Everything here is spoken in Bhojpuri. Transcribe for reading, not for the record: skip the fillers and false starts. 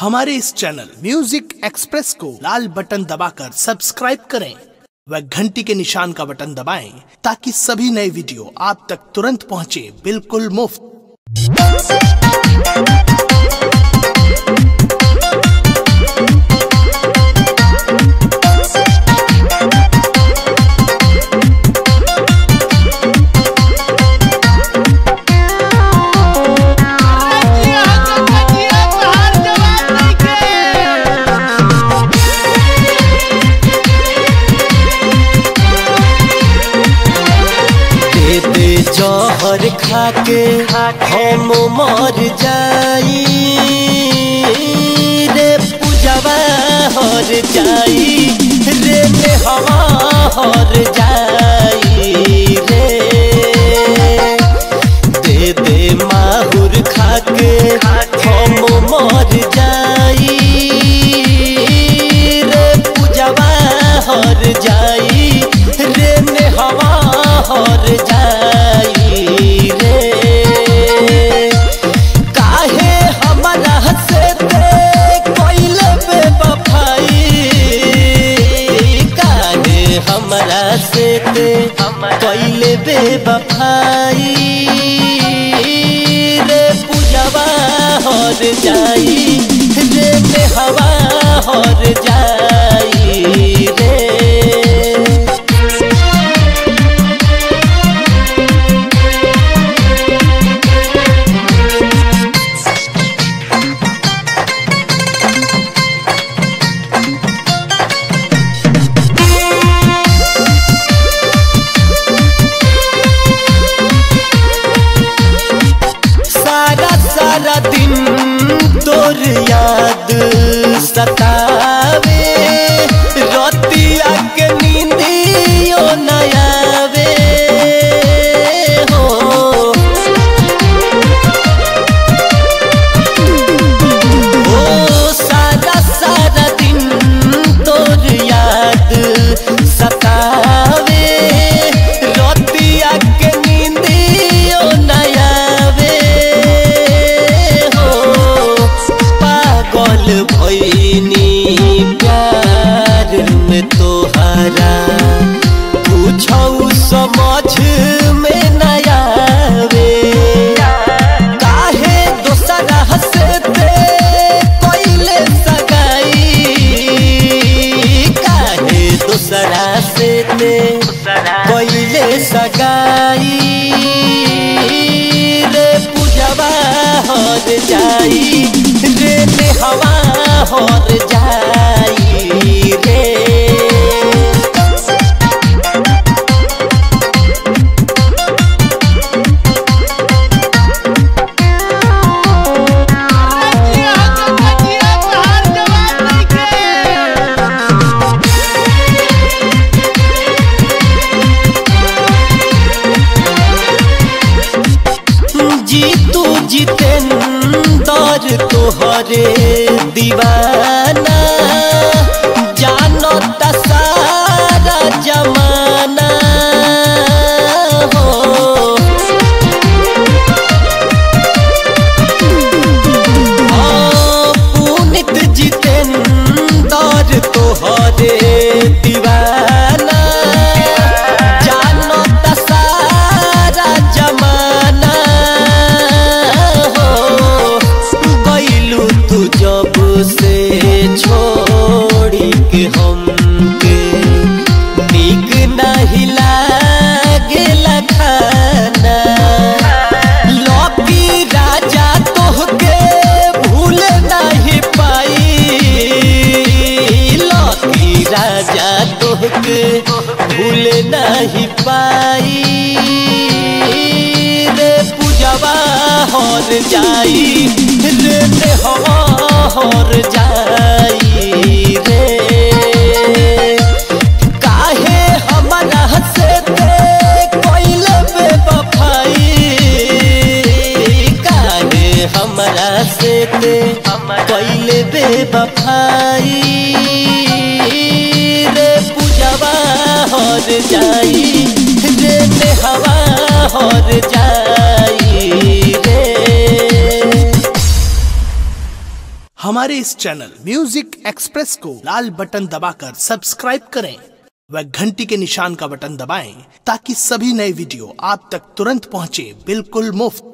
हमारे इस चैनल म्यूजिक एक्सप्रेस को लाल बटन दबाकर सब्सक्राइब करें व घंटी के निशान का बटन दबाएं ताकि सभी नए वीडियो आप तक तुरंत पहुंचे बिल्कुल मुफ्त। जहर खाके हम मर जाई रे पूजवा हर जाई रे हवा हर जाई रे दे दे माहुर खाके हम मर जाई रे पूजवा हर जाई रे हवा हर जाई कैले बेवफाई रे पूजवा हर जाई रे हवा हर जाई रे। सारा दिन तोर याद सतावे रतिया के नींदियो न आवे हो सारा दिन तोर याद सतावे रतिया के नींदियो न भईनी प्यार में तोहरा पूछौ समझ में न आवे काहे दोसरा से ते कैले सगाई काहे दोसरा से ते कैले सगाई रे पूजवा हर जाई रे हवा हर जाई रे। जीतू जितेंद्र तोहरे दीवाना जानता सारा जमाना हो पुनित जितेंद्र तोहरे दीवाना जानता सारा जमाना जब से छोड़ी के हमके नीक नहीं लागेला खाना लौकी राजा तोहके भूल नहीं पाई लौकी राजा तोहके भूल नहीं पाई रे पूजवा हर जाई रे हवा हर जाई रे काहे हमरा से ते कैले बेवफाई काहे हमरा से ते कैले बेवफाई रे पूजवा हर जाई रे हवा हर जाई रे। हमारे इस चैनल म्यूजिक एक्सप्रेस को लाल बटन दबाकर सब्सक्राइब करें व घंटी के निशान का बटन दबाएं ताकि सभी नए वीडियो आप तक तुरंत पहुंचे बिल्कुल मुफ्त।